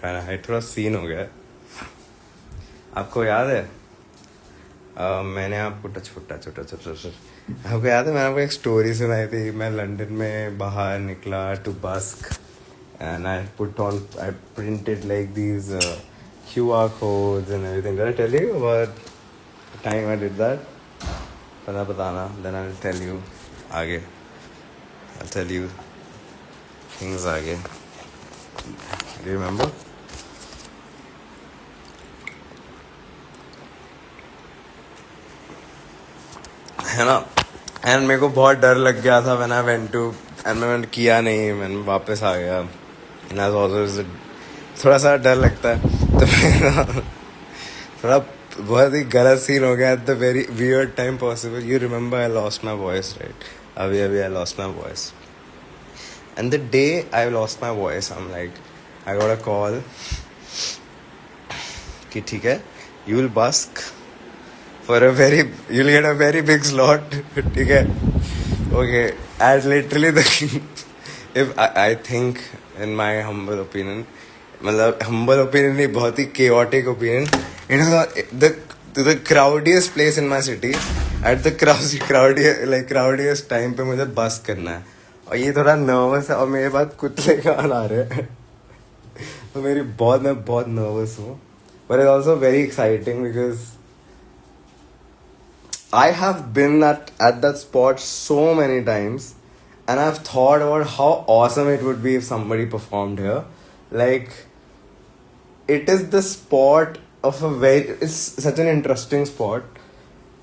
Fahrenheit थोड़ा scene हो गया है। आपको याद है मैंने आपको छोटा आपको याद है मैंने आपको एक स्टोरी सुनाई थी। मैं लंदन में बाहर निकला टू बस्क and I printed like these QR codes and everything. Did I tell you about the time I did that? बताना, then I'll tell you आगे. I'll tell you things आगे. Do you remember? है ना? And मेरे को बहुत डर लग गया था when I went to and मैंने किया नहीं, मैंने वापस आ गया. And as always थोड़ा सा डर लगता है तो थोड़ा बहुत ही गलत सीन हो गया at the very weird time possible. You remember I lost my voice, right? अभी I lost my voice. And the day I lost my voice, I'm like, I got a call कि ठीक है, you will busk for you'll get a very big slot. ठीक है? Okay. And literally if I think in my humble opinion, मतलब humble opinion नहीं, बहुत ही chaotic opinion, it was the crowdiest place in my city at the crowdiest time पे मुझे बस करना है. और ये थोड़ा नर्वस है और मेरे पास कुत्ते कान आ रहे हैं तो मैं बहुत नर्वस हूँ. But it's also very exciting because I have been at that spot so many times and I've thought about how awesome it would be if somebody performed here. Like, it is the spot of it's such an interesting spot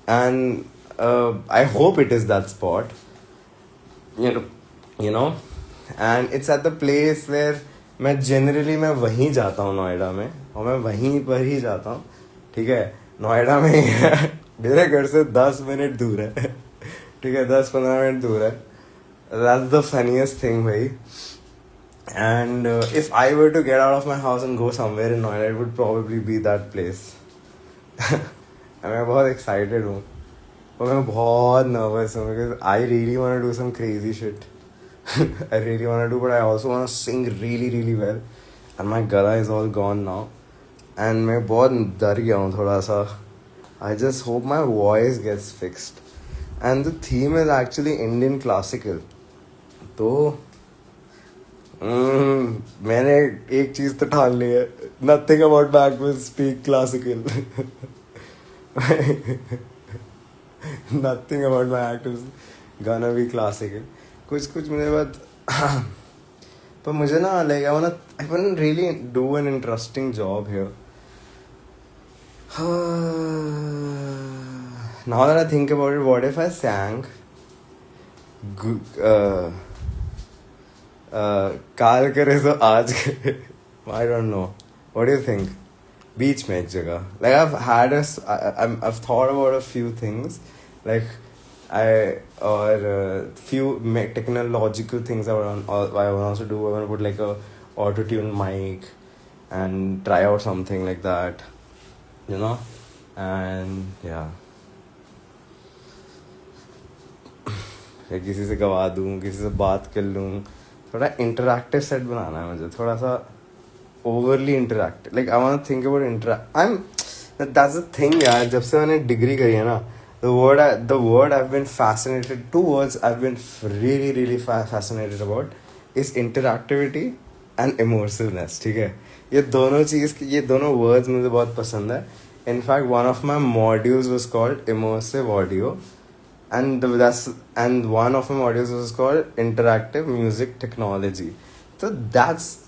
and I hope it is that spot, you know, and it's at the place where मैं वहीं जाता हूँ नोएडा में, और मैं वहीं पर ही जाता हूँ. ठीक है, नोएडा में ही है, मेरे घर से 10 मिनट दूर है. ठीक है, 10-15 मिनट दूर है. That's the funniest thing भाई. And if I were to get out of my house and go somewhere in Noida, it would probably be that place. मैं बहुत excited हूँ और मैं बहुत nervous हूँ because I really want to do some crazy shit. I really want to do, but I also want to sing really, really well. And my gala is all gone now. And मैं बहुत डर गया हूँ थोड़ा सा. I just hope my voice gets fixed. And the theme is actually Indian classical. तो मैंने एक चीज तो ठान ली है. Nothing about back will speak classical. Nothing about my act is gonna be classical. कुछ मेरे बाद पर मुझे ना like I wanna really do an interesting job here. Now that I think about it, what if I sang काल करे तो आज करे? I don't know. What do you think? बीच में एक जगह. Like I've thought about a few things. Like few technological things I want to also do. I want to put like a auto-tune mic and try out something like that, you know. And yeah, किसी से गवा दूँ, किसी से बात कर लूँ. थोड़ा इंटरैक्टिव सेट बनाना है मुझे, थोड़ा सा overly interactive. Like I want to think about that's the thing यार. जब से मैंने डिग्री करी है ना, the word I've been fascinated, 2 words I've been really fascinated about is interactivity and immersiveness. ठीक है, ये दोनों words मुझे बहुत पसंद है. In fact, one of my modules was called immersive audio, and one of my modules was called interactive music technology. So that's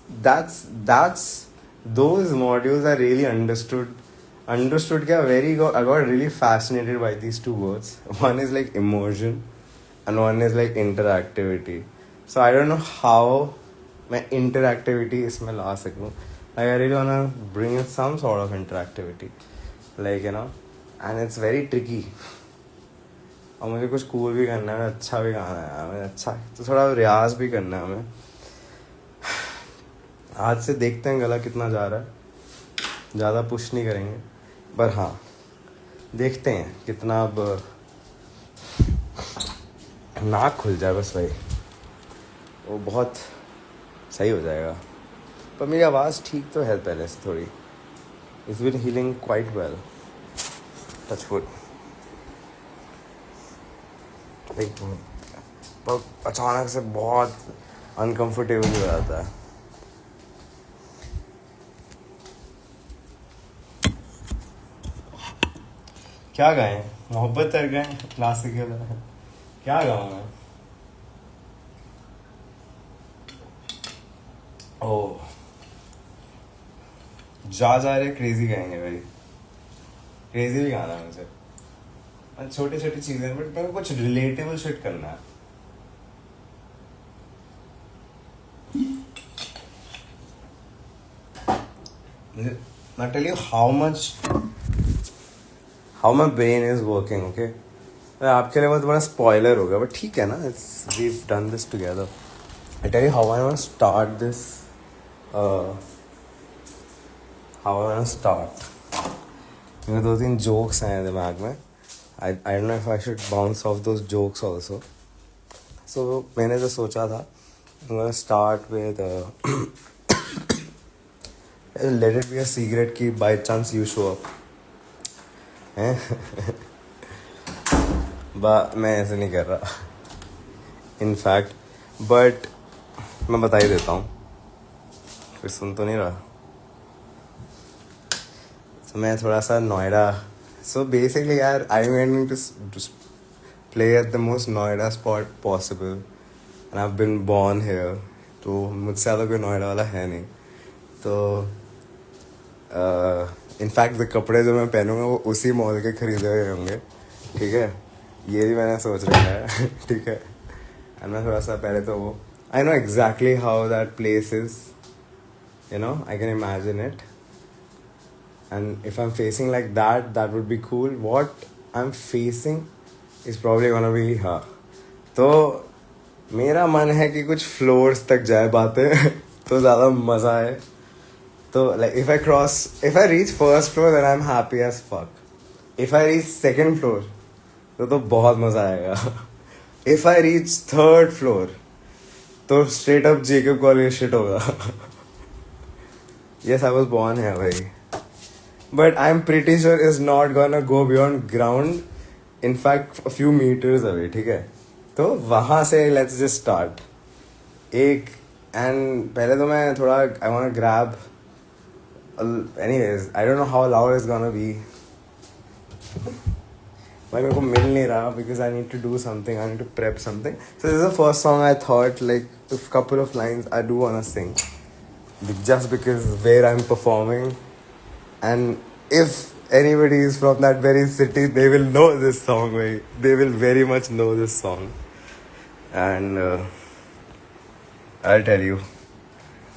those modules I really understood I got really fascinated by these 2 words. One is like immersion and one is like interactivity. So I don't know how मैं interactivity इसमें ला सकूँ. Like I really wanna bring in some sort of interactivity, like, you know, and it's very tricky. और मुझे कुछ cool भी करना है, अच्छा भी गाना है हमें, अच्छा तो थोड़ा रियाज भी करना है हमें. आज से देखते हैं गला कितना जा रहा है, ज़्यादा पुश नहीं करेंगे, पर हाँ देखते हैं कितना. अब नाक खुल जाए बस भाई, वो बहुत सही हो जाएगा. पर मेरी आवाज़ ठीक तो है पहले से थोड़ी. It's been healing quite well. Touch wood. Like, पर अचानक से बहुत अनकंफर्टेबल हो जाता है. क्या गाएं? मोहब्बत कर गए क्लासिकल है. क्या गाऊं मैं? ओह, जा रहे क्रेजी गाएंगे भाई. क्रेजी भी गाना है मुझे. छोटी छोटी चीजें बट मेरे को कुछ रिलेटेबल शिट करना है. I'll tell you how my brain is working, okay? आपके लिए बहुत बड़ा स्पॉइलर होगा बट ठीक है ना. We've done this together. I tell you how I want to start this. How I want to start. मेरे 2-3 jokes हैं दिमाग में. I don't know if I should bounce off those jokes also. So मैंने जो सोचा था, I'm gonna start with let it be a secret कि by chance you show up. मैं ऐसे नहीं कर रहा. In fact, but मैं बता ही देता हूँ. फिर सुन तो नहीं रहा. So मैं थोड़ा सा नोएडा. So basically यार, I'm going to play at the most Noida spot possible. And I've been born here. तो मुझसे ज़्यादा कोई नोएडा वाला है नहीं. तो इनफैक्ट द कपड़े जो मैं पहनूंगा वो उसी मॉल के खरीदे हुए होंगे. ठीक है, ये भी मैंने सोच रखा है. ठीक है. एंड मैं थोड़ा सा पहले तो वो I know exactly how that place is. You know, I can imagine it. And if I am facing like that would be cool. What I am facing is probably gonna be. हाँ, तो मेरा मन है कि कुछ floors तक जाए बातें तो ज़्यादा मज़ा आए. तो like if I reach first floor then I'm happy as fuck. If I reach second floor तो बहुत मज़ा आएगा. If I reach third floor तो straight up Jacob Collier shit होगा. Yes, I was born here भाई. But I'm pretty sure it's not gonna go beyond ground. In fact, a few meters away. ठीक है. तो वहाँ से let's just start. and पहले तो मैं थोड़ा I wanna grab. Anyways, I don't know how loud it's gonna be. भाई मेरे को मिल नहीं रहा because I need to do something. I need to prep something. So this is the first song I thought like a couple of lines I do wanna sing. Just because where I'm performing, and if anybody is from that very city, they will know this song. Right? They will very much know this song. And I'll tell you,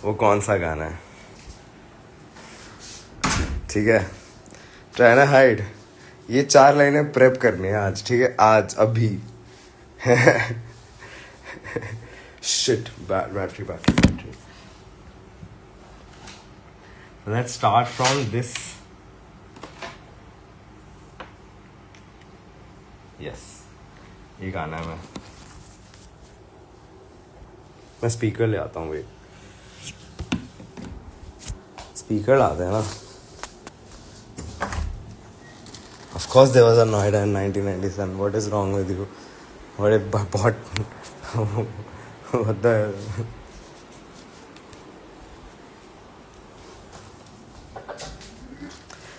वो कौन सा गाना है. ठीक है, try ना hide. ये 4 लाइनें प्रेप करनी है आज. ठीक है, आज अभी. Shit, battery. Let's start from this. Yes, ये गाना है. मैं स्पीकर ले आता हूँ. वेट, स्पीकर लाते हैं ना. Of course there was a Noida in 1997. What is wrong with you? What the hell?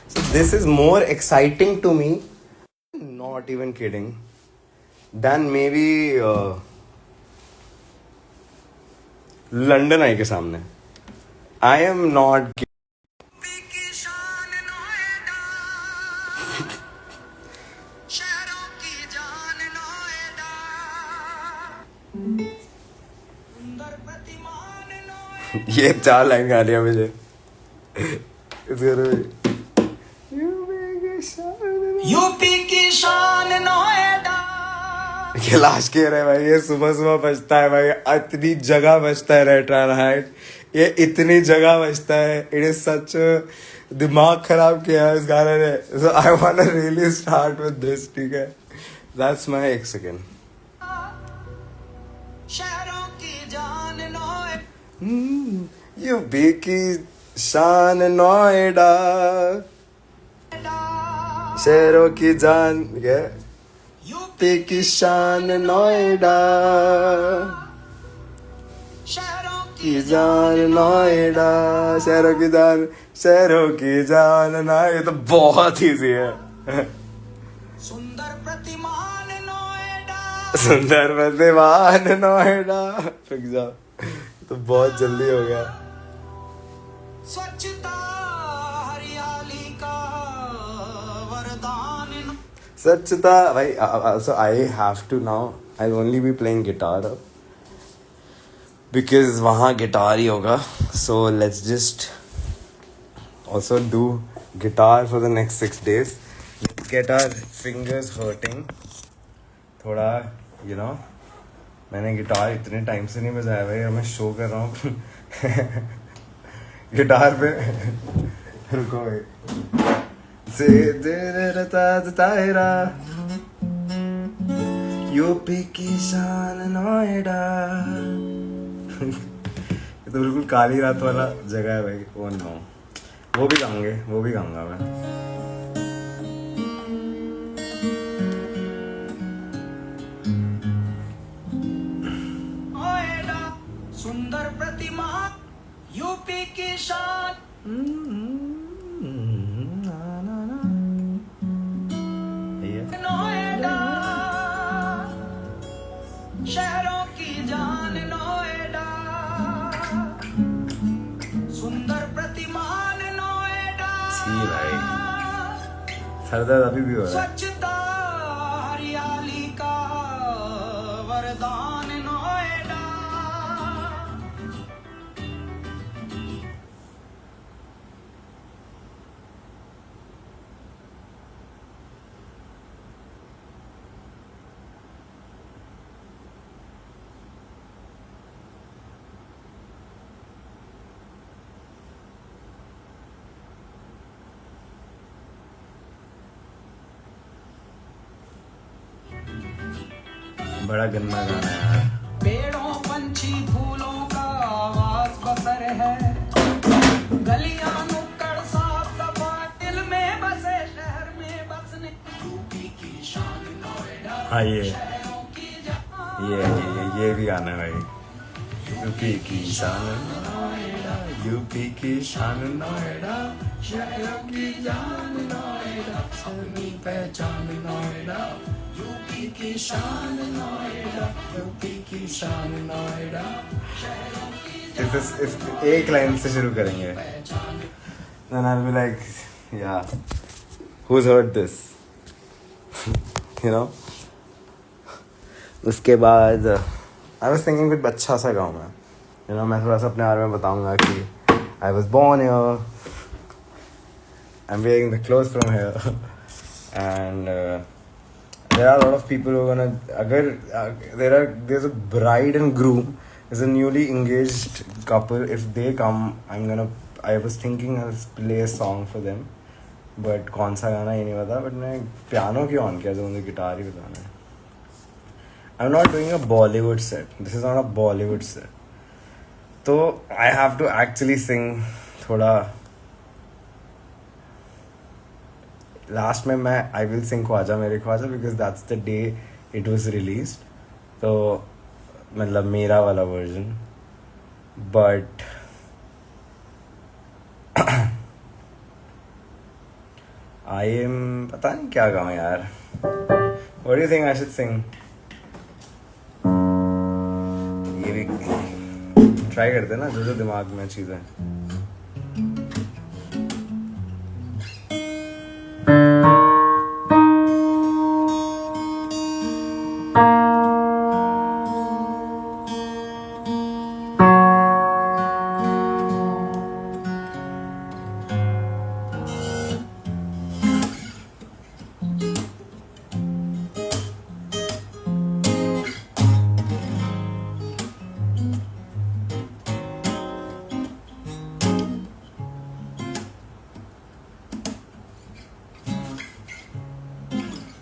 So this is more exciting to me, not even kidding, than maybe London Eye के सामने. I am not kidding. ये 4 line गा लिया मुझे. UP की शान नोएडा. ये last के रहे भाई. ये सुबह बजता है भाई. इतनी जगह बजता है रेड हाइट. ये इतनी जगह बजता है. It is such. दिमाग खराब किया है इस गाने ने. So I want to really start with this. ठीक है, दैट्स माय 1 सेकेंड. यूपी की शान नोएडा, शहरों की जान, यूपी की शान नोएडा, की जान नोएडा, शहरों की जान, शहरों की जान ना। ये तो बहुत इजी है। सुंदर प्रतिमान नोएडा, सुंदर प्रतिमान नोएडा। रुक जाओ, तो बहुत जल्दी हो गया। स्वच्छता हरियाली का वरदान। स्वच्छता भाई, so I have to now, I'll only be playing guitar अब, because वहाँ गिटार ही होगा. So let's just also do guitar for the next 6 days. Let's get our fingers hurting. थोड़ा you know, मैंने गिटार इतने टाइम से नहीं बजाया भाई, और मैं शो कर रहा हूँ गिटार पे। रुको भाई, से ताहिरा, यूपी की शान नोएडा। ये तो बिल्कुल काली रात वाला जगह है भाई। ओ नो, वो भी गाऊंगा मैं। सुंदर प्रतिमा यूपी की शान, नोएडा शहरों की जान, नोएडा सुंदर प्रतिमान नोएडा। जी भाई, सरदर्द अभी भी हो रहा है। स्वच्छता हरियाली का वरदान नोएडा। बड़ा गंदा गाना है यार। पेड़ों पंछी फूलों का आवाज बसर है, गलियां नुक्कड़ साफ सफाई, दिल में बसे शहर में बसने यूपी की शान नोएडा। हाँ ये शहरों की जान, ये भी गाना है भाई। यूपी की शान नोएडा, यूपी की शान नोएडा, शहरों की जान नोएडा, अपनी पहचान नोएडा, यूपी की शान नोएडा, यूपी की शान नोएडा। इस एक लाइन से शुरू करेंगे। Then I'll be like, yeah, who's heard this? You know? उसके बाद I was thinking कुछ अच्छा सा गाऊँ मैं। You know, मैं थोड़ा सा अपने बारे में बताऊँगा कि I was born here, I'm wearing the clothes from here, and there are a lot of people who are gonna, अगर there's a bride and groom, there's a newly engaged couple. If they come, I was thinking I'll play a song for them, but कौन सा गाना ये नहीं पता, but मैं piano क्यों on किया, तो मुझे गिटार ही बजाना है. I'm not doing a Bollywood set. This is not a Bollywood set. तो I have to actually sing थोड़ा. लास्ट में मैं I will sing ख्वाजा मेरे Khwaja, because that's the day it was released. तो मतलब मेरा वाला वर्जन. But I am, पता नहीं क्या गाऊँ यार. What do you think I should sing? ये भी ट्राई करते ना, जो दिमाग में चीज़ें.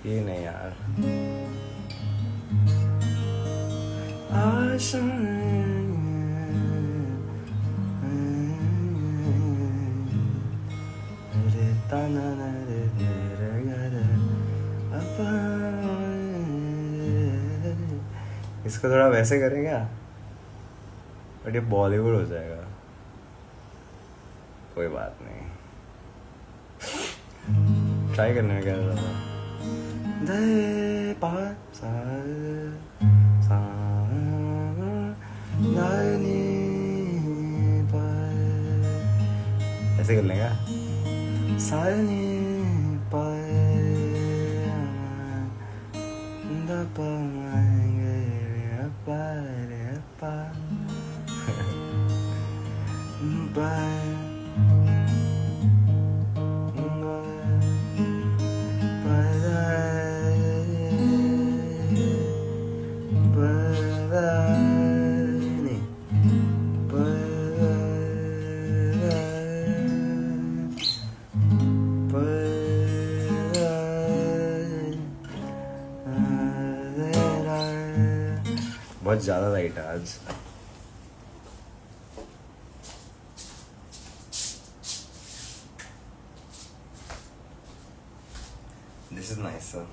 ये नहीं यार. इसको थोड़ा वैसे करें क्या, बट ये बॉलीवुड हो जाएगा, कोई बात नहीं, ट्राई करने में क्या ज़्यादा। दे पा सा सा ला नी पा, ऐसे कर लेंगे सा नी पा दा पा गे पा रे पा पा बहुत ज़्यादा लाइट है आज। This is nice, sir.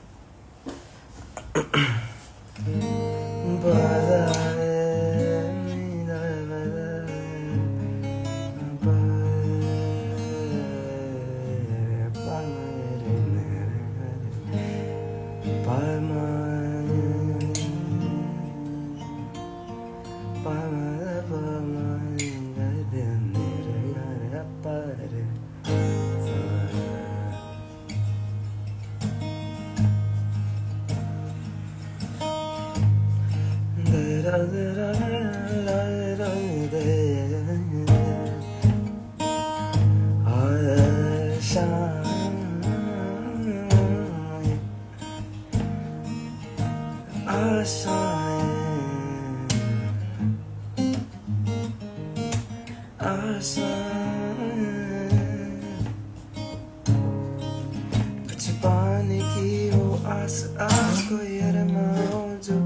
कुछ पाने की वो आस आस कोई अरमाओ जो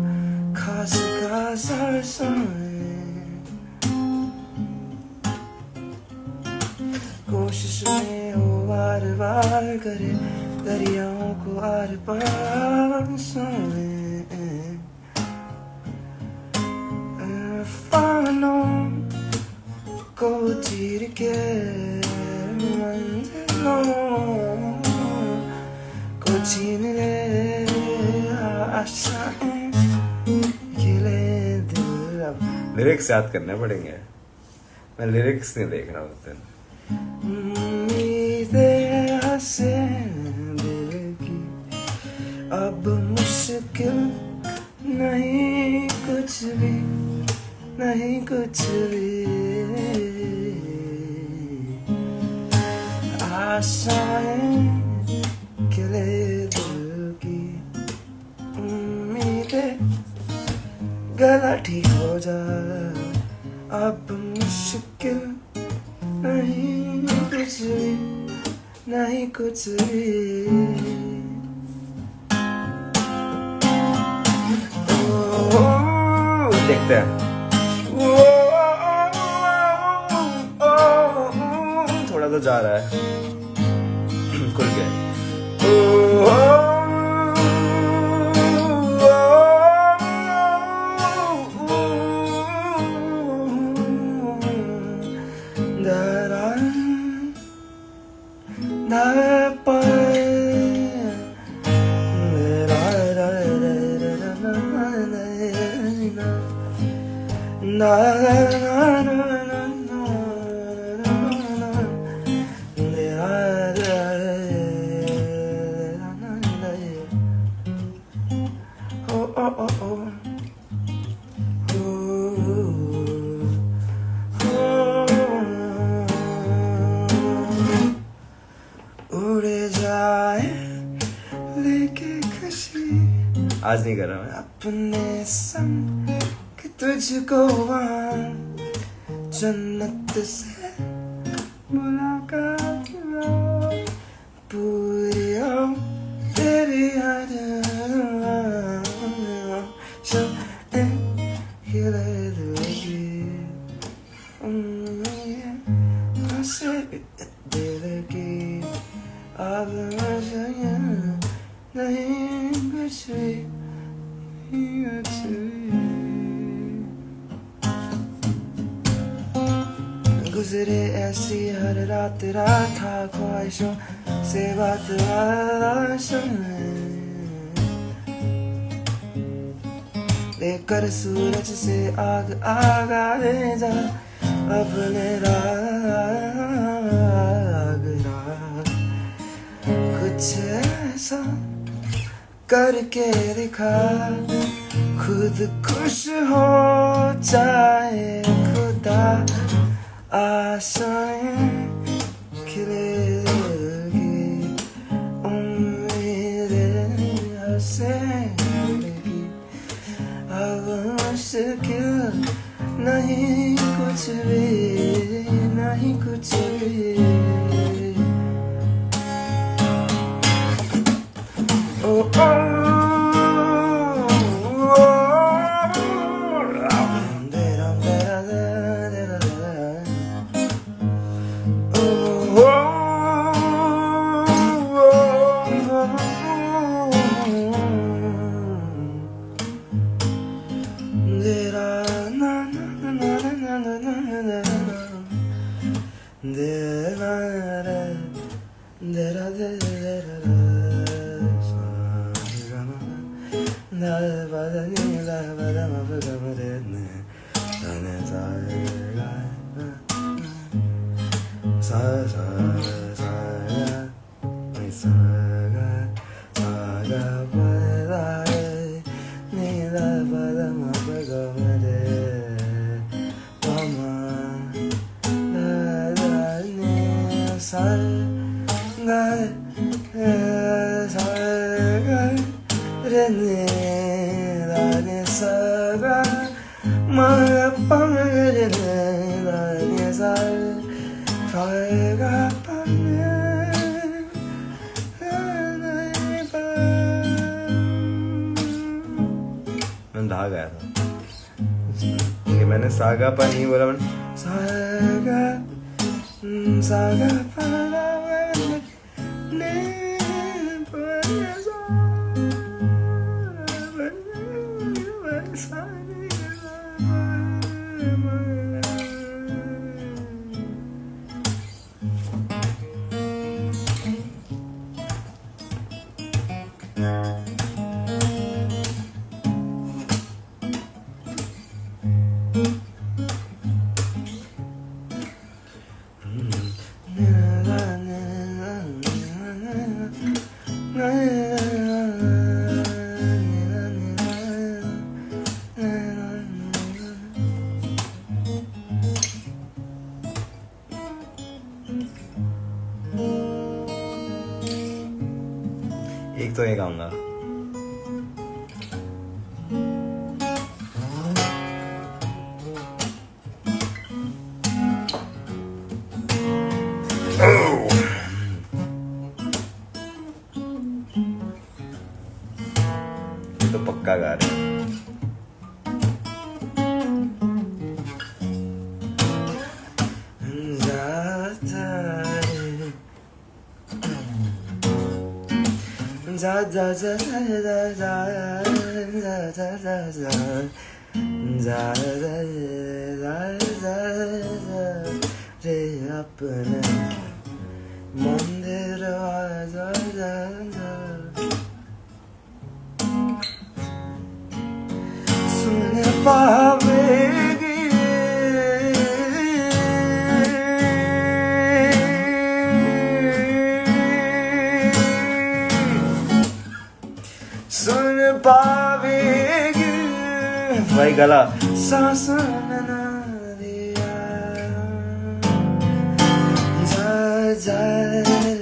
खास खास कोशिश में वो वार वार करे दरियाओं को आर पार सोए फानों को चीर के मंजिलों को छीन ले आशाएं खिले दिल। अब लिरिक्स याद करने पड़ेंगे, मैं लिरिक्स नहीं देख रहा होता। उम्मीदें हंसे दिल की अब मुश्किल नहीं कुछ भी, नहीं कुछ भी। आशाएं खिले दिल की उम्मीदें गला ठीक हो जाए अब मुश्किल नहीं कुछ भी, नहीं कुछ भी। देखते हैं, थोड़ा तो जा रहा है, खुल गया। आज नहीं कर रहा मैं। अपने संग तुझको वहाँ जन्नत से मुलाकात पूरी तेरी याद खिले दिल की दिल की नहीं कुछ भी गुजरे ऐसी हर रात था ख्वाहिशों से बात लेकर सूरज से आग भेजा अपने राग कुछ ऐसा करके दिखा खुद खुश हो जाए खुदा आशाएं खिलेगी उम्मीदें हंसेगी अब मुश्किल नहीं कुछ भी नहीं कुछ भी ओ धा गया था मैंने सागा पा नहीं बोला मैंने सागा सागा पा एक तो ये गाऊंगा तो पक्का गा रहे जा जा जा जा जा जा जा जा जा जा रे अपने मंदिर जा जा सुन पावेगी सुन पावेगी भाई गला सांस ना दिया जा जा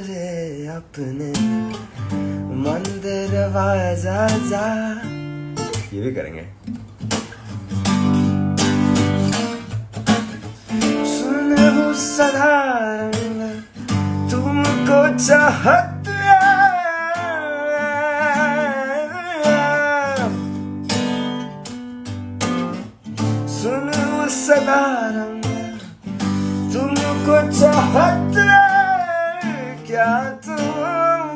रे अपने मंदिर जा जा ये भी करेंगे सुन साधारण तुमको चाहत साधारण तुमको चाहत क्या तुम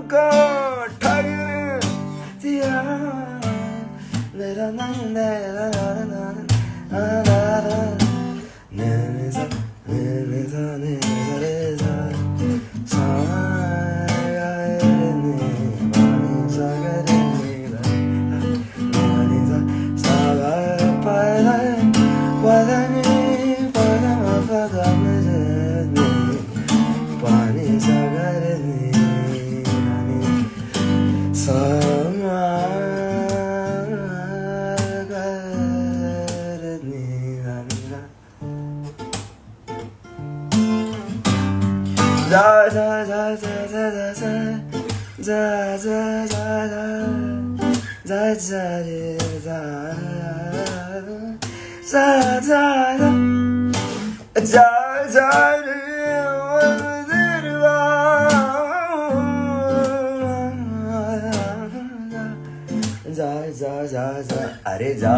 अरे जा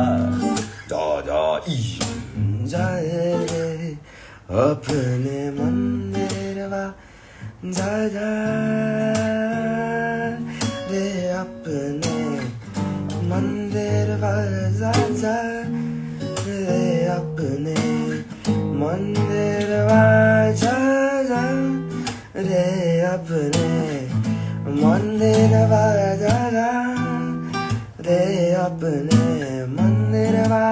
जा जा जाए रे अपने मंदिरवा जा जा रे अपने मंदिरवा जा जा रे अपने मंदिरवा जा जा रे अपने मंदिरवा जा जा रे अपने मंदिरवा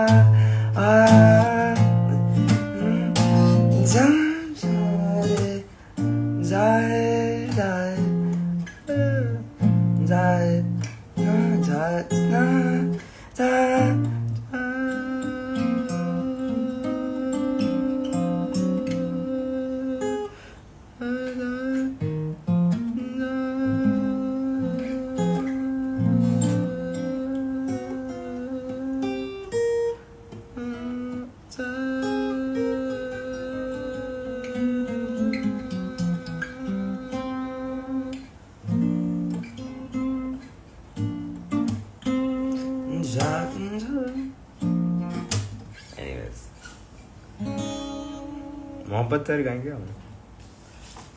मोहब्बत तेरे गाएंगे हम।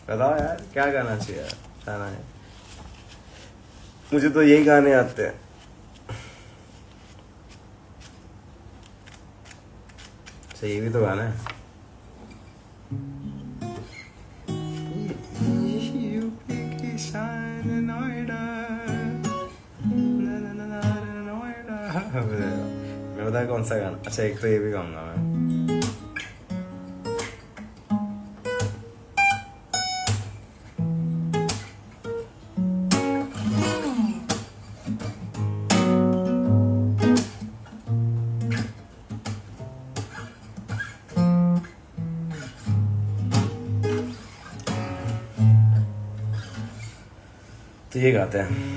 बताओ यार क्या गाना चाहिए यार, गाना है मुझे तो यही गाने आते हैं। अच्छा ये भी तो गाना है। मैं बता कौन सा गाना। अच्छा एक तो ये भी गाऊंगा मैं। तो ये गाते हैं।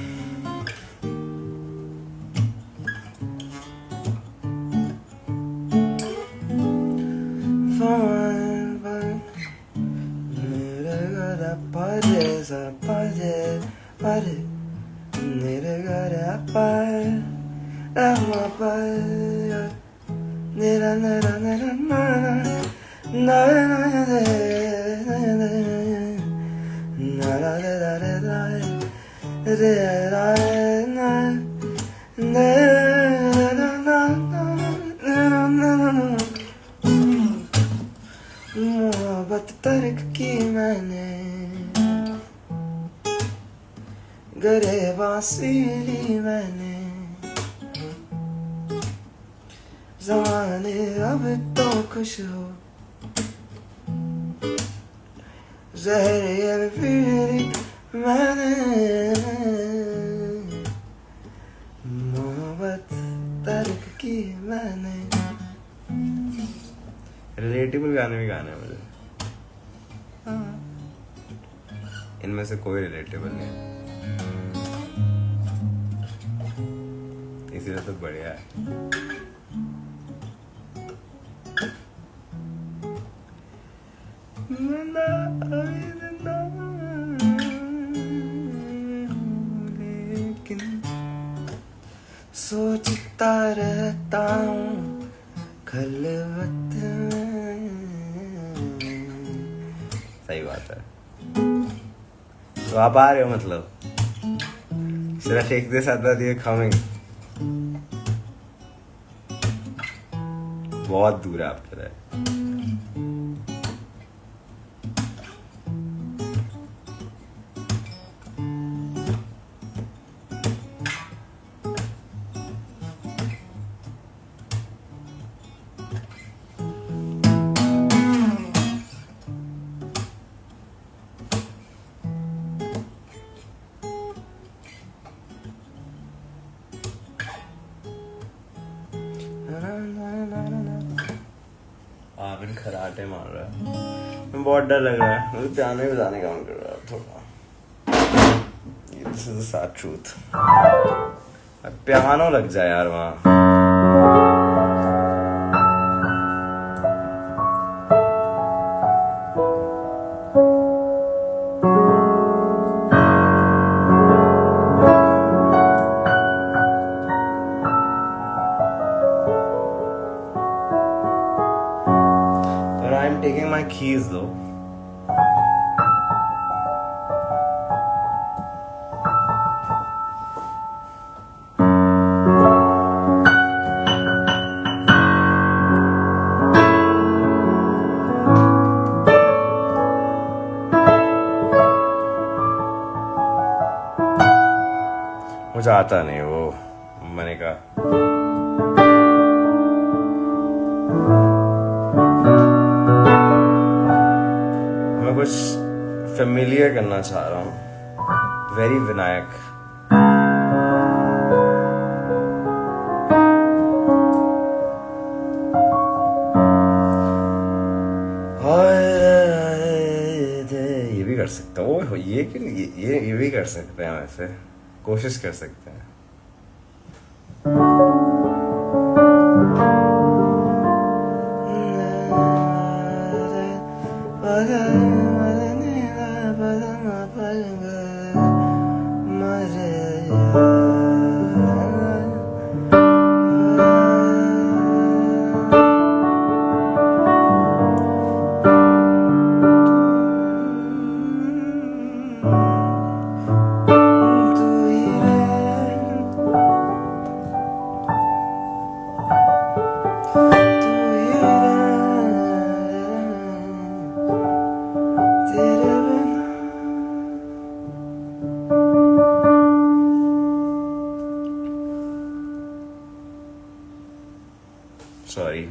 मोहब्बत तर्क की मैंने गरेबासी ली मैंने ज़माने अब तो खुश हो ज़हर ये पी ली मैंने मोहब्बत तर्क की मैंने। रिलेटेबल गाने भी गाने हैं मुझे। इनमें से कोई रिलेटेबल नहीं है इसीलिए तो बढ़िया है। लेकिन सोचता रहता हूँ खलवत में। सही बात है। तो आप आ रहे हो मतलब? Should I take this at the coming? बहुत दूर है आपके लिए. आमिर खराटे मार रहा है. मैं बहुत डर लग रहा है. मुझे पियानो ही बजाने का मन कर रहा है थोड़ा. This is the sad truth. Piano लग जाए यार वहाँ. I'm taking my keys though. मुझे आता नहीं वो. मैंने कहा कुछ फेमिलियर करना चाह रहा हूँ. वेरी विनायक. ये भी कर सकता हूँ. ओ ये कि ये भी कर सकते हैं. वैसे कोशिश कर सकते हैं. Sorry.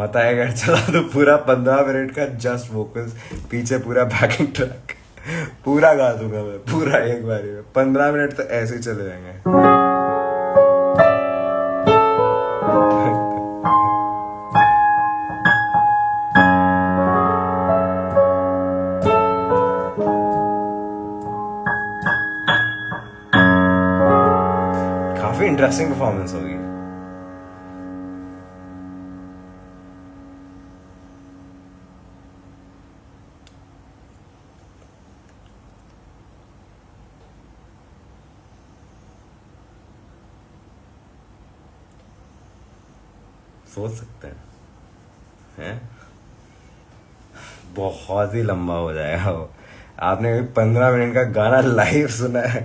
मत आए घर चला तो पूरा 15 मिनट का जस्ट वोकल्स, पीछे पूरा बैकिंग ट्रैक पूरा गा दूंगा मैं, पूरा एक बारी में 15 मिनट तो ऐसे ही चले जाएंगे। काफी इंटरेस्टिंग परफॉर्मेंस होगी। सोच सकते हैं बहुत ही लंबा हो जाएगा वो। आपने 15 मिनट का गाना लाइव सुना है?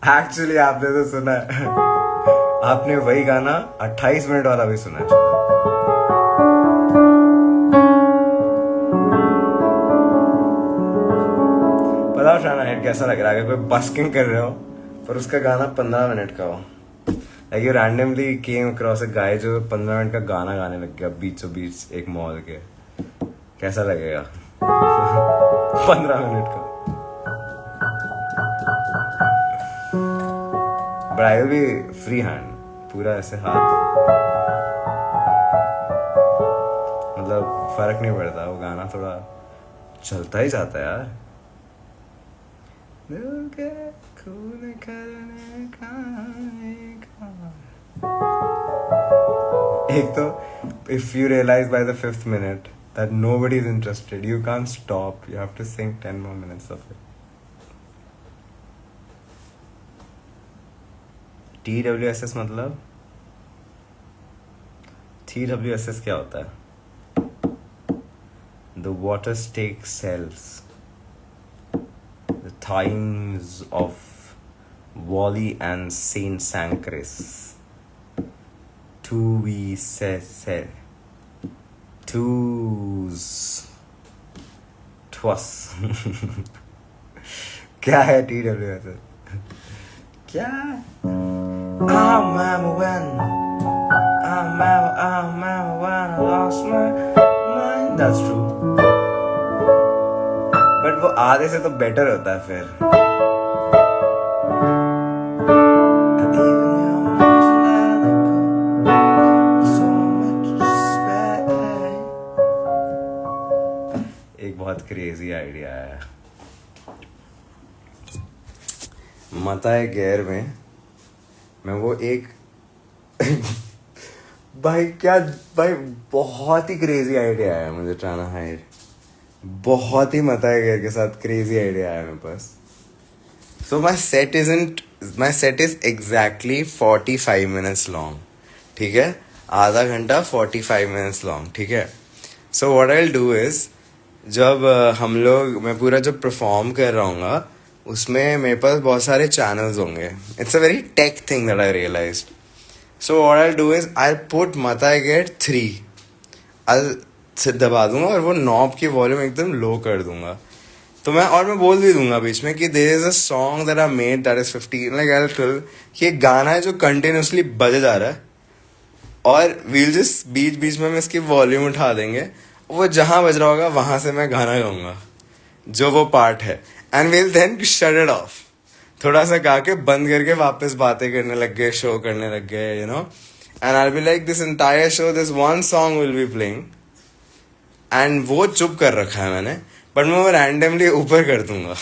एक्चुअली आपने तो सुना है, आपने वही गाना 28 मिनट वाला भी सुना है। बताओ शाना हेड कैसा लग रहा है? अगर कोई बस्किंग कर रहे हो पर उसका गाना 15 मिनट का हो, like you randomly came across a guy जो 15 मिनट का गाना गाने लग गया बीचों बीच एक मॉल के, कैसा लगेगा? 15 मिनट का। But I will be free hand, पूरा ऐसे हाथ, मतलब फर्क नहीं पड़ता, वो गाना थोड़ा चलता ही जाता है यार। दिल के खून करने का एक तो if you realize by the 5th minute that nobody is interested, you can't stop, you have to sing 10 more minutes of it. TWSS मतलब TWSS क्या होता है? The water stake cells, the times of Wally and Saint Sanchez. Twas. क्या है TWSS? क्या? I remember when I lost my mind. That's true. But वो आधे से तो बेटर होता है फिर। एक बहुत क्रेजी आइडिया है। मताए गैर में मैं वो एक भाई बहुत ही क्रेजी आइडिया है मुझे ट्राना हाइड, बहुत ही मताए गैर के साथ क्रेजी आइडिया है मेरे पास। So my set is exactly 45 minutes long, ठीक है? आधा घंटा 45 मिनट्स लॉन्ग, ठीक है? So what I will do is, जब मैं पूरा जब परफॉर्म कर रहा हूँ उसमें मेरे पास बहुत सारे चैनल्स होंगे। It's a very tech thing that I realised. So what I do is I put मता आई गेट 3, आई दबा दूंगा और वो नॉब की वॉल्यूम एकदम लो कर दूंगा। तो मैं बोल भी दूंगा बीच में कि there is a song that I made that is 15, like I will tell कि एक गाना है जो कंटिन्यूसली बजे जा रहा है और वील जस्ट बीच बीच में इसकी वॉल्यूम उठा देंगे, वो जहां बज रहा होगा वहां से मैं गाना गाऊंगा जो वो पार्ट है, and will then shut it off, थोड़ा सा गा के बंद करके वापस बातें करने लग गए, शो करने लग गए, you know. And I be like this entire show this one song will be playing, and वो चुप कर रखा है मैंने, बट मैं वो रैंडमली ऊपर कर दूंगा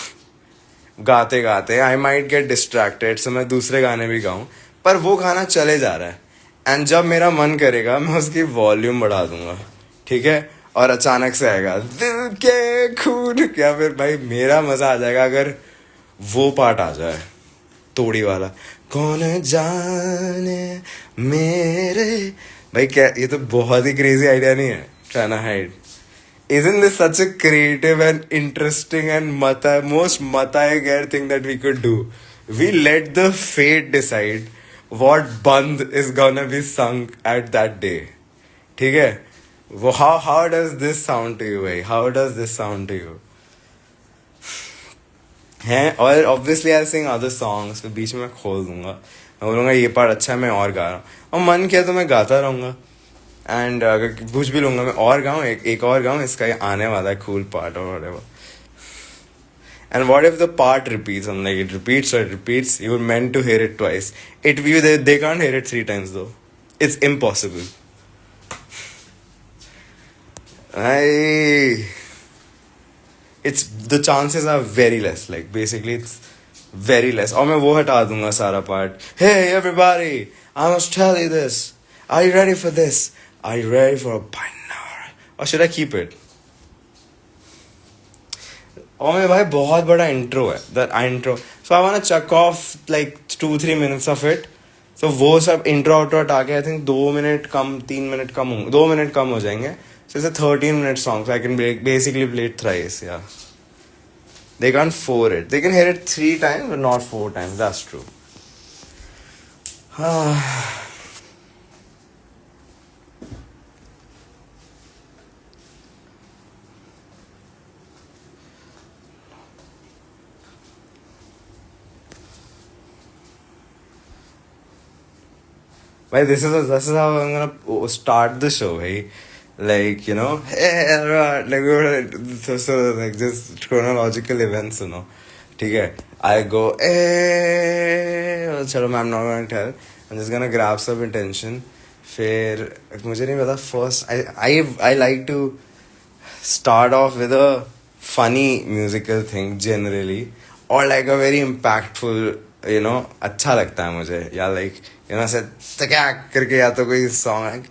गाते गाते। आई माइट गेट डिस्ट्रैक्टेड, सो मैं दूसरे गाने भी गाऊं, पर वो गाना चले जा रहा है, एंड जब मेरा मन करेगा मैं उसकी वॉल्यूम बढ़ा दूंगा, ठीक है? और अचानक से आएगा दिल के खून, क्या फिर भाई मेरा मजा आ जाएगा अगर वो पार्ट आ जाए तोड़ी वाला, कौन जाने मेरे भाई। क्या ये तो बहुत ही क्रेजी आइडिया नहीं है ट्राना hide? Isn't this such a creative and interesting and most mata-gair thing that we could do? We let the fate decide what band is gonna be sung at that day. ठीक है? वो how does this sound to you भाई? How does this sound to you? हैं? और obviously I'll sing other songs, फिर बीच में खोल दूंगा, मैं बोलूँगा ये पार्ट अच्छा है, मैं और गा रहा हूँ, और मन किया तो मैं गाता रहूँगा, एंड अगर पूछ भी लूँगा मैं और गाऊँ, एक और गाऊँ, इसका ये आने वाला है कूल पार्ट और whatever. And what if the part repeats? I'm like, it repeats or it repeats. You were meant to hear it twice. They can't hear it 3 times though. It's impossible. The chances are very less. Like basically it's very less. और मैं वो हटा दूंगा सारा part. Hey everybody, I must tell you this. Are you ready for this? Are you ready for a pioneer? Or should I keep it? और मेरे भाई बहुत बड़ा intro है. That intro. So I want to chuck off like 2-3 minutes of it. तो वो सब intro outro हटा के आई थिंक 2 मिनट कम 3 मिनट कम 2 मिनट कम हो जाएंगे. So it's a 13-minute song, so I can basically play it thrice. Yeah, they can't 4 it. They can hear it 3 times, but not 4 times. That's true. But this is how I'm gonna start the show, hey? Like, you know, like just chronological events, you know. Okay, I go, chalo, I'm not gonna tell. I'm just gonna grab some attention. फिर मुझे नहीं पता first I like to start off with a funny musical thing generally, or like a very impactful, you know, अच्छा लगता है मुझे, या like, you know, ऐसे तक करके या तो कोई song है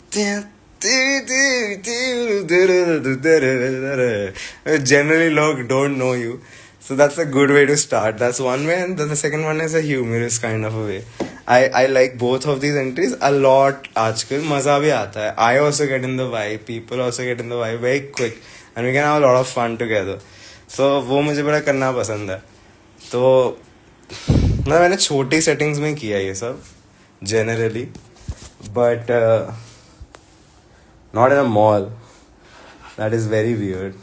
generally लोग don't know you, so that's a good way to start. That's one way, and then the second one is a humorous kind of a way. I like both of these entries a lot. आजकल मजा भी आता है. I also get in the vibe, people also get in the vibe very quick, and we can have a lot of fun together. So वो मुझे बड़ा करना पसंद है. तो मतलब मैंने छोटी settings में किया ये सब generally, but not in a mall. That is very weird.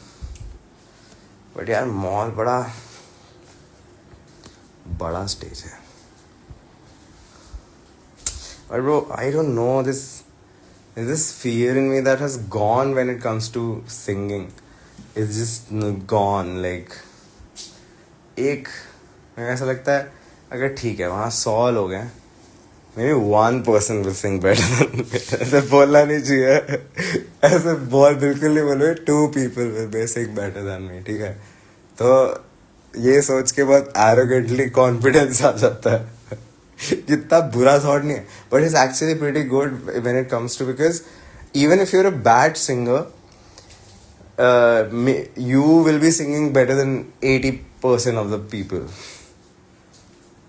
But यार mall बड़ा stage है. But bro, I don't know, there's this fear in me that has gone when it comes to singing. It's just gone. Like एक मेरे ऐसा लगता है अगर ठीक है वहाँ 100 लोग हैं, maybe one person will sing better than me. ऐसे बोलना नहीं चाहिए, ऐसे बिल्कुल नहीं बोलो. 2 people will sing better than me. ठीक है, तो ये सोच के बहुत arrogantly confidence आ जाता है. कितना बुरा thought नहीं है, but it's actually pretty good when it comes to, because even if you're a bad singer, you will be singing better than 80% of the people,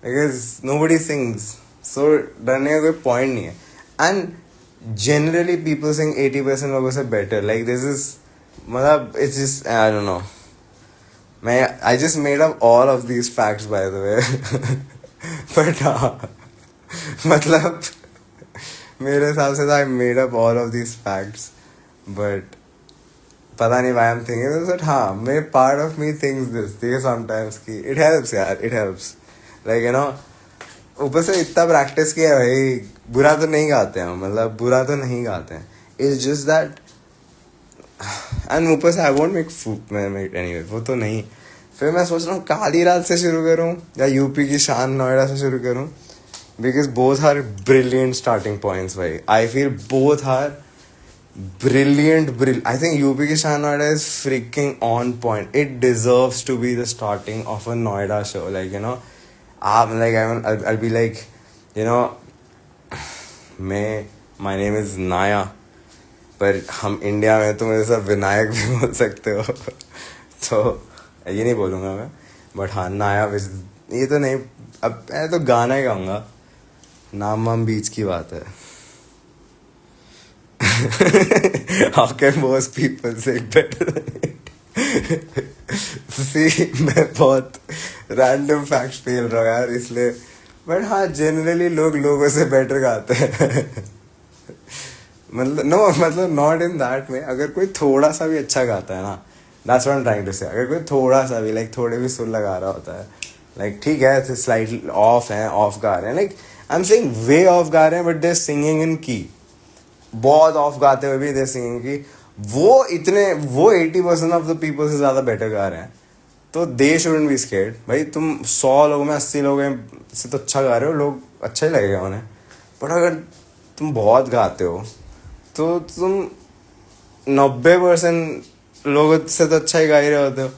because nobody sings. So डरने का कोई point नहीं है. And generally people sing 80% लोगों से better. Like this is, मतलब it's just, I don't know. I just made up all of these facts, by the way. But मतलब मेरे हिसाब से I made up all of these facts, but पता नहीं why I'm thinking this, but हाँ, may part of me thinks this. ठीक है, sometimes कि it helps यार, it helps. Like, you know, ऊपर से इतना प्रैक्टिस किया है भाई, बुरा तो नहीं गाते हैं, मतलब बुरा तो नहीं गाते हैं. It's just that, and ऊपर से I won't make food anyway, वो तो नहीं. फिर मैं सोच रहा हूँ काली रात से शुरू करूँ या यूपी की शान नोएडा से शुरू करूँ, because both are brilliant starting points भाई. I feel both are brilliant. I think UP की शान Noida is freaking on point. It deserves to be the starting of a Noida show. Like, you know, I'll be like, you know, my name is Naya, पर हम India में तो मेरे साथ विनायक भी बोल सकते हो. तो ये नहीं बोलूँगा मैं, बट हाँ नाया, ये तो नहीं, अब मैं तो गाना ही गाऊंगा. नाम वाम बीच की बात है. How can most people sing better than it? See, मैं बहुत random facts फेल रहा हूँ यार इसलिए, बट हाँ जनरली लोग लोगों से बेटर गाते हैं. मतलब not in that way. अगर कोई थोड़ा सा भी अच्छा गाता है ना, that's what I'm trying to say. अगर कोई थोड़ा सा भी like थोड़े भी सुर लगा रहा होता है, like ठीक है slightly off गा रहे हैं, like I'm saying way off गा रहे हैं, but they're singing in key. बहुत off गाते हुए भी they're singing in key. वो 80% of the people से ज़्यादा better गा रहे हैं, तो they shouldn't be scared. भाई तुम 100 लोगों में 80 लोगों से तो अच्छा गा रहे हो, लोग अच्छा ही लगेगा उन्हें. पर अगर तुम बहुत गाते हो तो तुम 90% लोगों से तो अच्छा ही गा ही रहे होते हो,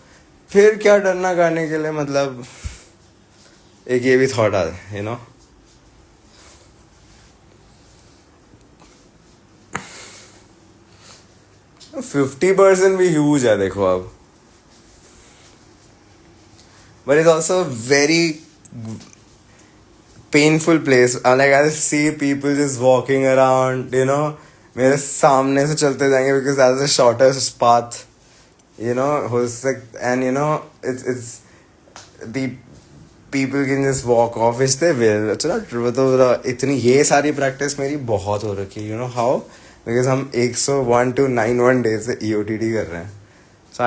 फिर क्या डरना गाने के लिए. मतलब एक ये भी थॉट आता है, यू नो. तो 50% भी ह्यूज है देखो अब, but it's also very painful place. Like I see people just walking around, you know, मेरे सामने से चलते जाएंगे because that's the shortest path, you know, who's like, and you know, it's the people can just walk off which they will. चलो तो इतनी ये सारी practice मेरी बहुत हो रखी है, you know how? Because हम 101 to 91 days से EOTD कर रहे हैं. So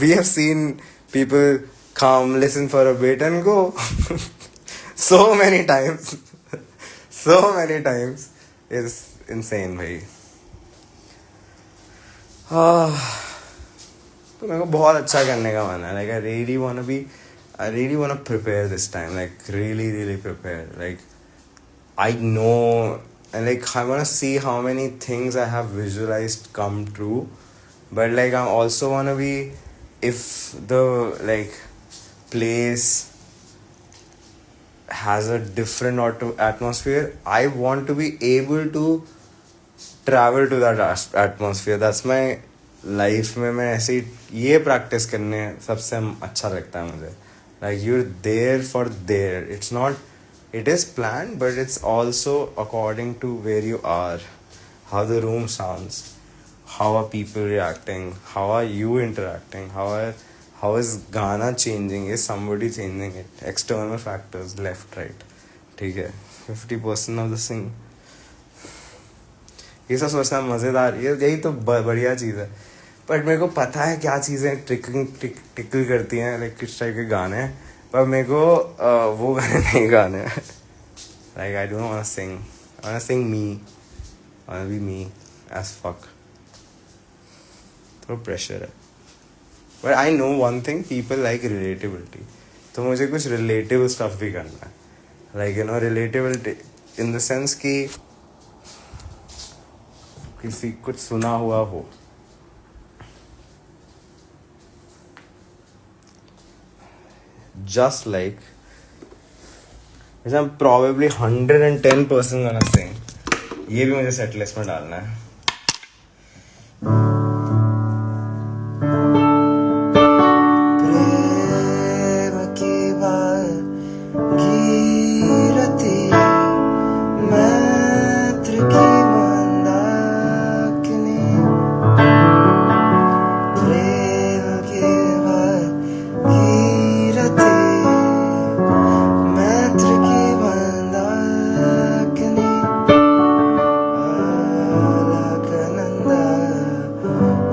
we have seen people come, listen for a bit and go. So many times. So many times. It's insane, भाई. तो मेरे को बहुत अच्छा करने का मन है. Like I really wanna prepare this time. Like really prepare. Like I know, and like I wanna see how many things I have visualized come true. But like I also wanna be, if the like place has a different atmosphere, I want to be able to travel to that atmosphere. That's my life में मैं ऐसे ये practice करने सबसे अच्छा लगता है मुझे. Like you're there for there. It's not, it is planned, but it's also according to where you are, how the room sounds, how are people reacting, how are you interacting, how is Ghana changing, is somebody changing it, external factors, left, right, ठीक है, 50% of the thing. ये सब सोचना मज़ेदार, यही तो बढ़िया चीज़ है. बट मेरे को पता है क्या चीज़ें टिकल करती हैं, लाइक किस टाइप के गाने हैं, पर मेरे को वो गाने नहीं गाने हैं. Like I don't want to sing, I want to sing me, I want to be me as fuck. थोड़ा प्रेशर है. But I know one thing, people like relatability, तो मुझे कुछ रिलेटेबल स्टफ भी करना है. Like you know relatability in the sense कि किसी कुछ सुना हुआ हो. Just like, I'm probably 110% gonna sing. ये भी मुझे सेट लिस्ट में डालना है. प्रेम की भागीरथी, मैत्र की मंदाकिनी, प्रेम की भागीरथी, मैत्र की मंदाकिनी, अलकनंदा,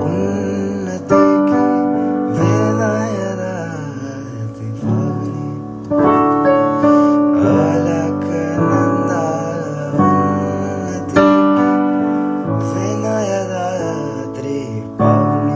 उन्नति की विनयदाति पावनी, अलकनंदा, उन्नति की विनयदाति पावनी.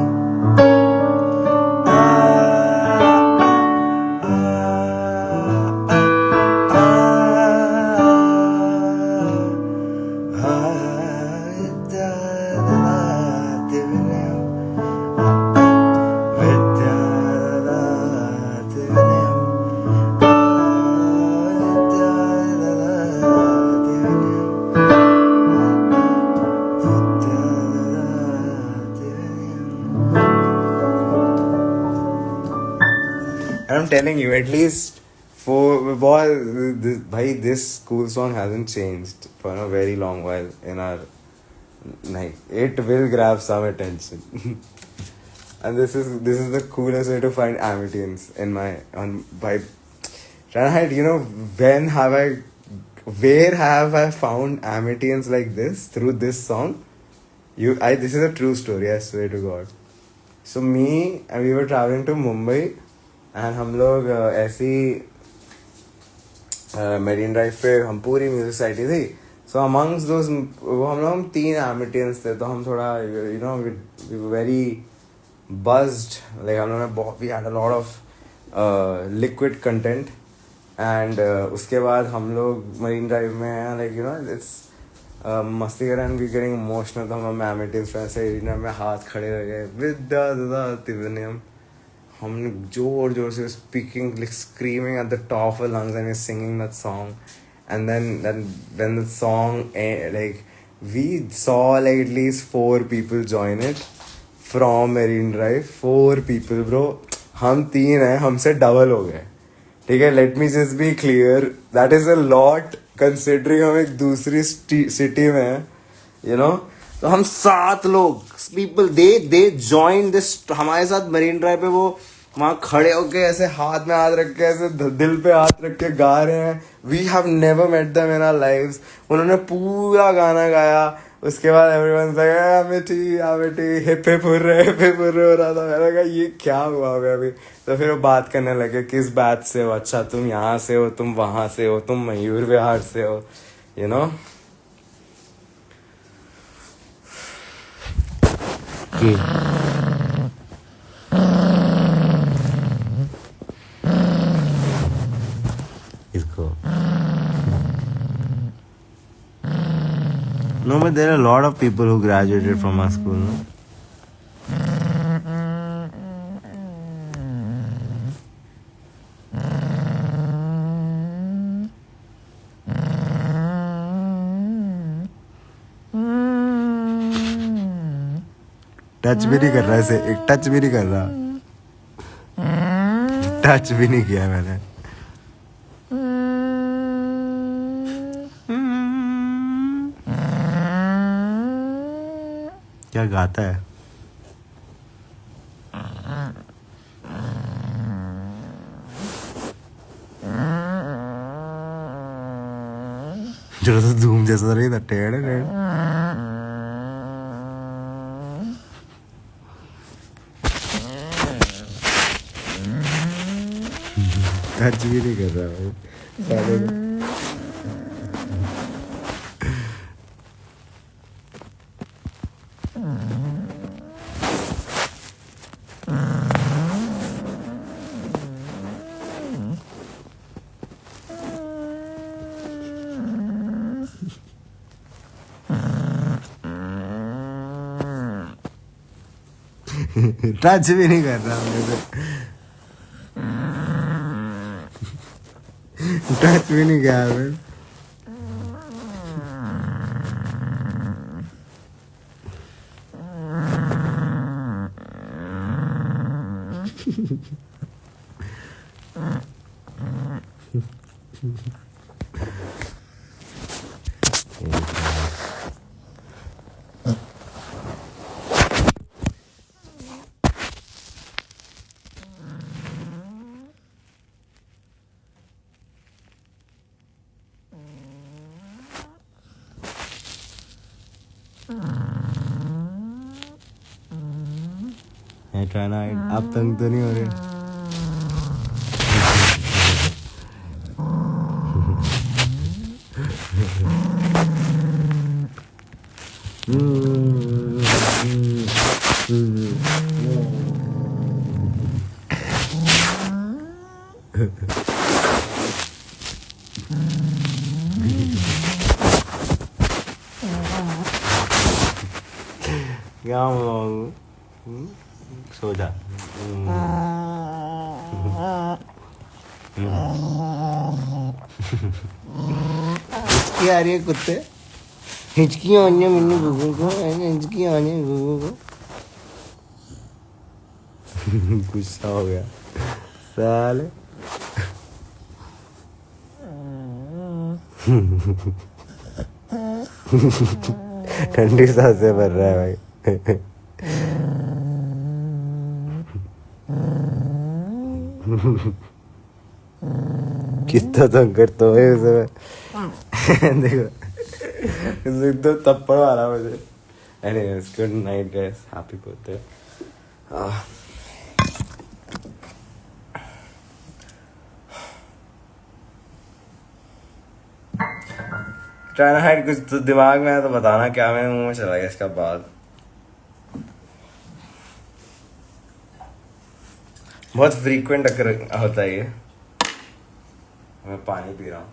I'm telling you, at least this school song hasn't changed for a very long while in our night. It will grab some attention. And this is the coolest way to find Amitians in my by Ranhide, you know, where have I found Amitians like this? Through this song. This is a true story, I swear to God. So we were traveling to Mumbai. And हम लोग ऐसी marine drive पे हम पूरी music society थी. सो amongst दोस हम 3 एमिटियंस थे, तो हम थोड़ा you know we very buzzed. Like हम लोग we had a lot of liquid content. And उसके बाद हम लोग मरीन ड्राइव में हैं, लाइक यू नो इट्स मस्ती कर एंड वी गेटिंग इमोशनल. तो हम एमिटियंस पे ऐसे में हाथ खड़े रह गए विद हमने जोर से speaking, like screaming at the top of our lungs, and we're singing that song. And then when the song like we saw like at least 4 people join it from Marine Drive. 4 people, bro. हम 3 हैं, हमसे double हो गए. ठीक है, let me just be clear, that is a lot considering हम एक दूसरी सिटी में हैं, यू नो. तो हम 7 लोग पीपल दे जॉइन दिस हमारे साथ मरीन ड्राइव पे. वो वहाँ खड़े होके ऐसे हाथ में हाथ रख के ऐसे दिल पे हाथ रख के गा रहे हैं. We have never met them in our lives. उन्होंने पूरा गाना गाया. उसके बाद everyone like Amity hip hip hurray हो रहा था. मैंने कहा ये क्या हुआ होगा अभी. तो फिर वो बात करने लगे, किस बैच से हो, अच्छा तुम यहाँ से हो, तुम वहाँ से हो, तुम मयूर विहार से हो, यू नो. इसको no, but there are a lot of people who graduated from our school, no? Touch भी नहीं कर रहा ऐसे, एक टच भी नहीं कर रहा. टच भी नहीं किया मैंने. क्या गाता है. जो तो धूम जैसा रही था. टेढ़ टच भी नहीं कर रहा भाई. टच भी नहीं कर रहा मेरे से. टच भी नहीं किया मैं. ट्राई ना आप तंग तो नहीं हो रहे. क्या सो जा. हिचकी आ रही है कुत्ते. हिचकी आनी है मैंने गुगू को. हिचकी आनी है गुगू को. गुस्सा हो गया साले. ठंडी सांसें भर रहा है भाई. कितना तंग करता हूँ उसे मैं. देखो एकदम तप्पड़ वाला मुझे. Anyways, good night guys. Happy birthday. Try hide कुछ तो दिमाग में है तो बताना क्या मेरे मुंह में चला गया इसका बाद. बहुत फ्रीक्वेंट अकर होता है ये. मैं पानी पी रहा हूँ.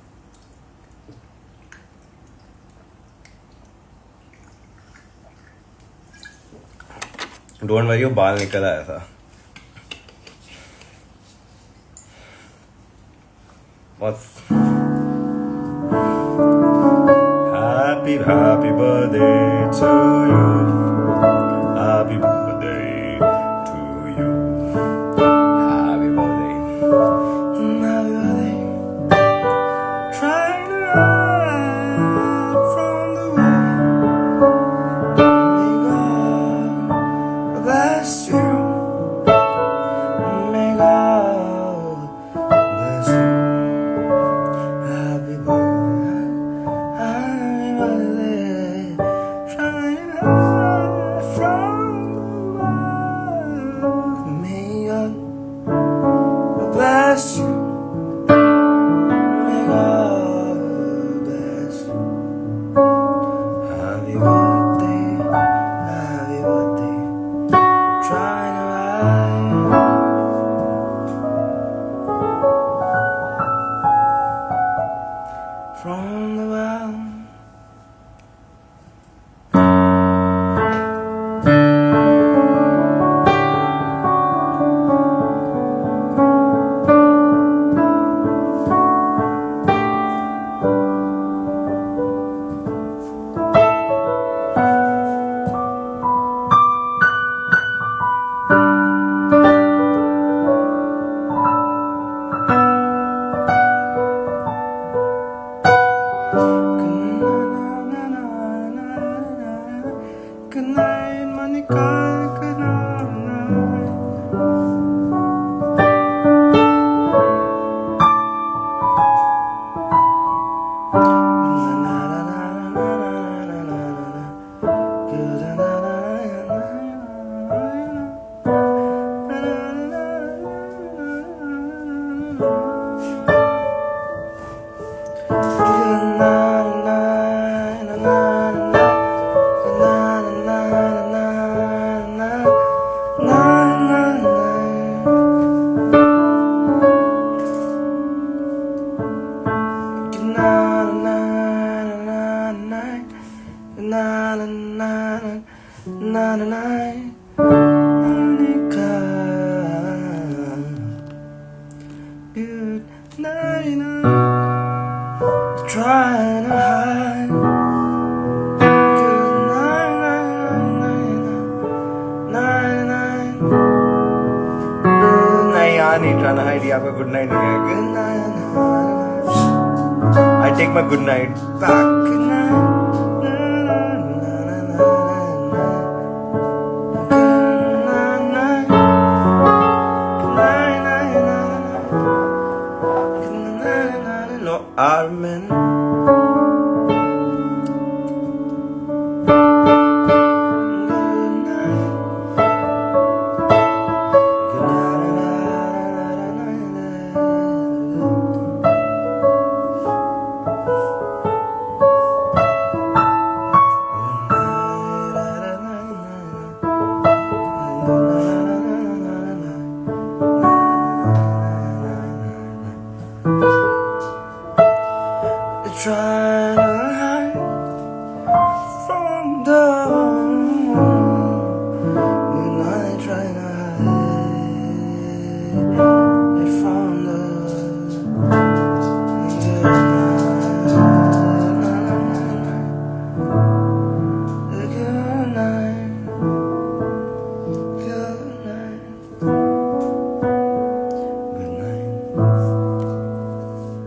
डोंट वरी, वो बाल निकल आया था. बहुत happy birthday to you. Happy birthday to you. Happy birthday. Trying to hide. Good night. नहीं यार नहीं trying to hide. ये आपका good night नहीं है. Good night. I take my good night back. Good night. No argument.